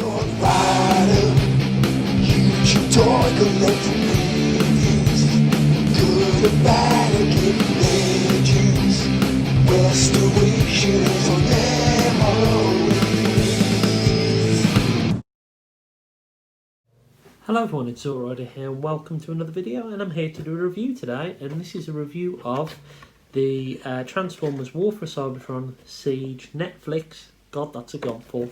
Talk rider, YouTube talk electric reviews, good or bad or getting legends, restoration is on memories. Hello everyone, it's Alrider here and welcome to another video, and I'm here to do a review today, and this is a review of the Transformers War for Cybertron Siege Netflix, God that's a godful,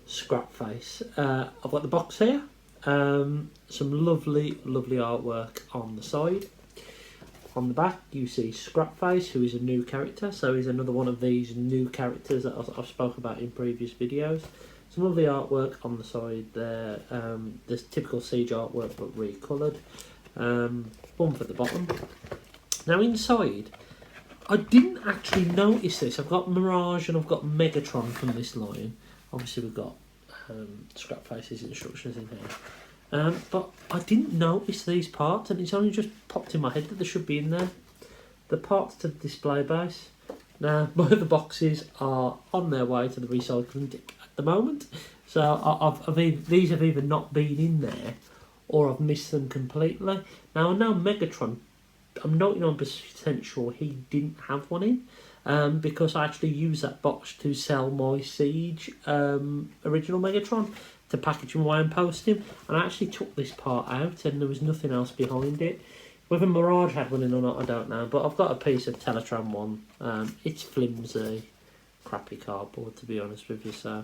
Scrapface. I've got the box here, some lovely artwork on the side. On the back you see Scrapface, who is a new character, so he's another one of these new characters that I've spoke about in previous videos. Some lovely artwork on the side there, this typical Siege artwork but recoloured, one for the bottom. Now inside, I didn't actually notice this. I've got Mirage and I've got Megatron from this line. Obviously we've got Scrapface's instructions in here. But I didn't notice these parts, and it's only just popped in my head that they should be in there. The parts to the display base. Now, both of the boxes are on their way to the recycling tip at the moment. So these have either not been in there or I've missed them completely. Now, I know Megatron, I'm 99% sure he didn't have one in. Because I actually used that box to sell my Siege original Megatron to package him away and post him, and I actually took this part out and there was nothing else behind it. Whether Mirage had one in or not, I don't know, but I've got a piece of Teletran one. It's flimsy, crappy cardboard to be honest with you, so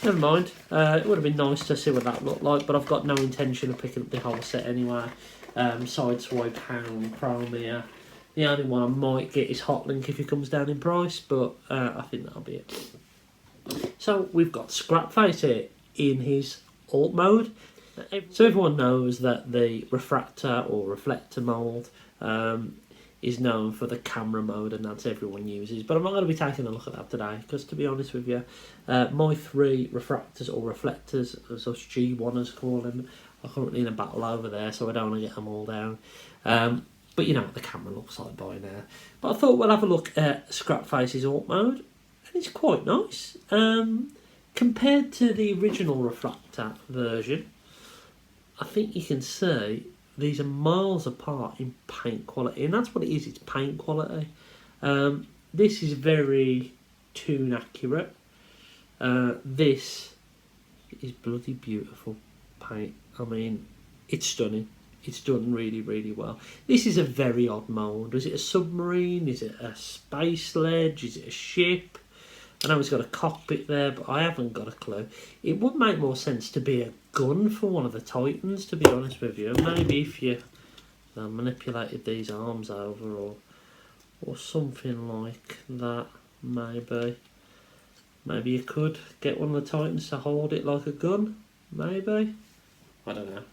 never mind. It would have been nice to see what that looked like, but I've got no intention of picking up the whole set anyway. Sideswipe, Hound, Chromia. The only one I might get is Hotlink if he comes down in price, but I think that'll be it. So we've got Scrapface here in his alt mode. So everyone knows that the refractor or reflector mould is known for the camera mode, and that's everyone uses. But I'm not going to be taking a look at that today, because to be honest with you, my three refractors or reflectors, as us G1ers call them, are currently in a battle over there, so I don't want to get them all down. But you know what the camera looks like by now. But I thought we'll have a look at Scrapface's alt mode, and it's quite nice. Compared to the original refractor version, I think you can see these are miles apart in paint quality, and that's what it is, it's paint quality. This is very toon accurate. This is bloody beautiful paint. I mean, it's stunning. It's done really well. This is a very odd mould. Is it a submarine? Is it a space sledge? Is it a ship? I know it's got a cockpit there, but I haven't got a clue. It would make more sense to be a gun for one of the Titans, to be honest with you. Maybe if you manipulated these arms over or something like that, maybe. Maybe you could get one of the Titans to hold it like a gun, maybe. I don't know.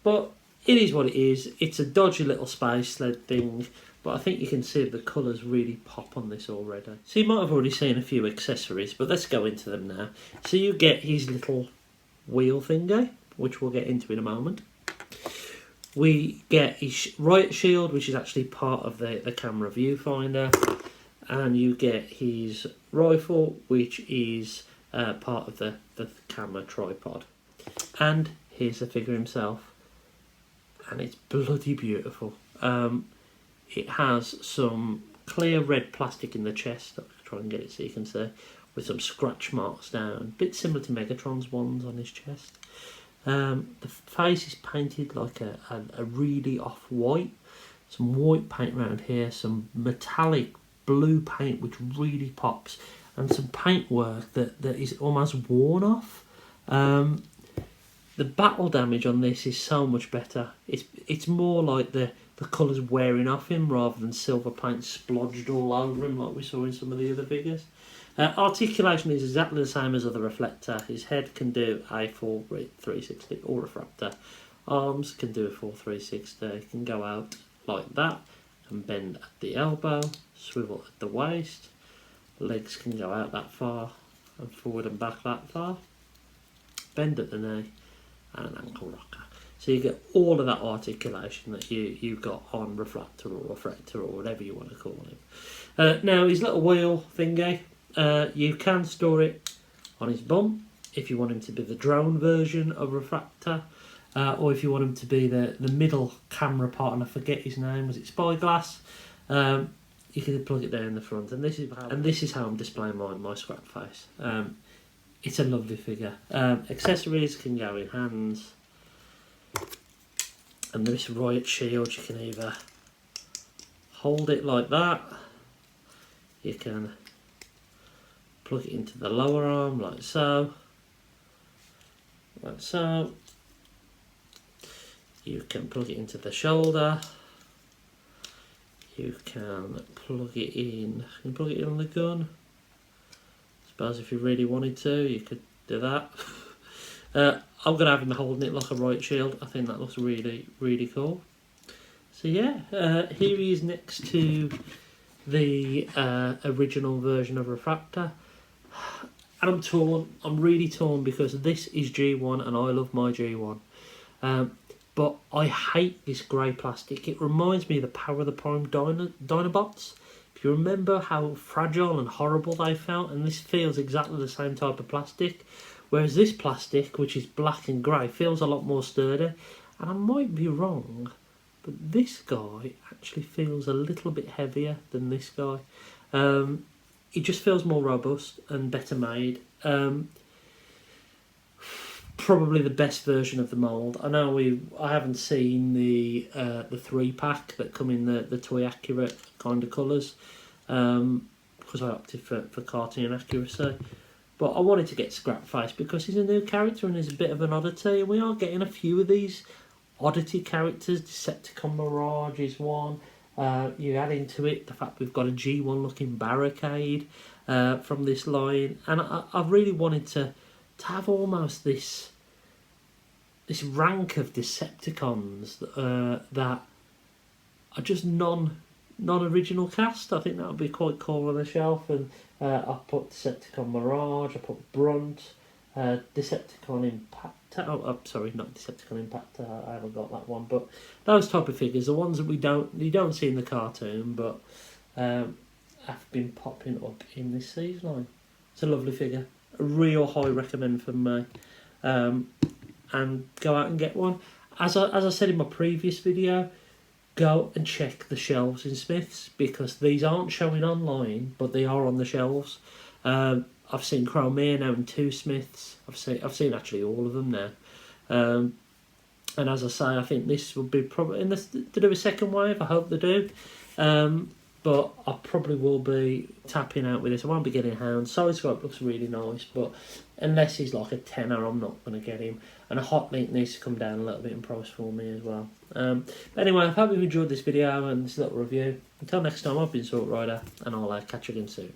But it is what it is. It's a dodgy little space sled thing, but I think you can see the colours really pop on this already. So you might have already seen a few accessories, but let's go into them now. So you get his little wheel thingy, which we'll get into in a moment. We get his riot shield, which is actually part of the camera viewfinder. And you get his rifle, which is part of the camera tripod. And here's the figure himself. And it's bloody beautiful. It has some clear red plastic in the chest. I'll try and get it so you can see, with some scratch marks down, a bit similar to Megatron's ones on his chest. The face is painted like a really off-white. Some white paint around here, some metallic blue paint which really pops, and some paintwork that is almost worn off. The battle damage on this is so much better. It's more like the colours wearing off him rather than silver paint splodged all over him like we saw in some of the other figures. Articulation is exactly the same as other reflector. His head can do a full 360 or refractor. Arms can do a full 360. Can go out like that and bend at the elbow, swivel at the waist. Legs can go out that far and forward and back that far. Bend at the knee. And an ankle rocker. So you get all of that articulation that you've got on refractor or refractor or whatever you want to call him. Now his little wheel thingy, you can store it on his bum if you want him to be the drone version of Refractor, or if you want him to be the middle camera part, and I forget his name, was it Spyglass? You can plug it there in the front, and this is how I'm displaying my Scrapface. It's a lovely figure. Accessories can go in hands, and this riot shield, you can either hold it like that, you can plug it into the lower arm like so, you can plug it into the shoulder, you can plug it in, on the gun. I suppose if you really wanted to, you could do that. I'm going to have him holding it like a riot shield. I think that looks really, really cool. So yeah, here he is next to the original version of Refractor. And I'm torn. I'm really torn because this is G1 and I love my G1. But I hate this grey plastic. It reminds me of the Power of the Prime Dinobots. If you remember how fragile and horrible they felt, and this feels exactly the same type of plastic. Whereas this plastic, which is black and grey, feels a lot more sturdy. And I might be wrong, but this guy actually feels a little bit heavier than this guy. It just feels more robust and better made. Probably the best version of the mould. I know I haven't seen the 3-pack that come in the toy accurate kind of colours, because I opted for cartoon accuracy. But I wanted to get Scrapface because he's a new character and he's a bit of an oddity. And we are getting a few of these oddity characters. Decepticon Mirage is one. You add into it the fact we've got a G1 looking barricade from this line, and I really wanted to have almost this rank of Decepticons that are just non-original cast. I think that would be quite cool on the shelf. And I put Decepticon Mirage, I put Brunt, Decepticon Impact. Oh, sorry, not Decepticon Impact. I haven't got that one. But those type of figures, the ones that you don't see in the cartoon, but have been popping up in this siege line. It's a lovely figure. A real high recommend from me. And go out and get one. As I said in my previous video, go and check the shelves in Smith's, because these aren't showing online, but they are on the shelves. I've seen Chromere now in 2 Smiths. I've seen actually all of them now. And as I say, I think this will be probably to do a second wave. I hope they do. But I probably will be tapping out with this. I won't be getting Hound. Sideswipe looks really nice, but unless he's like a tenner, I'm not going to get him. And a Hot Link needs to come down a little bit in price for me as well. But anyway, I hope you've enjoyed this video and this little review. Until next time, I've been Salt Rider, and I'll catch you again soon.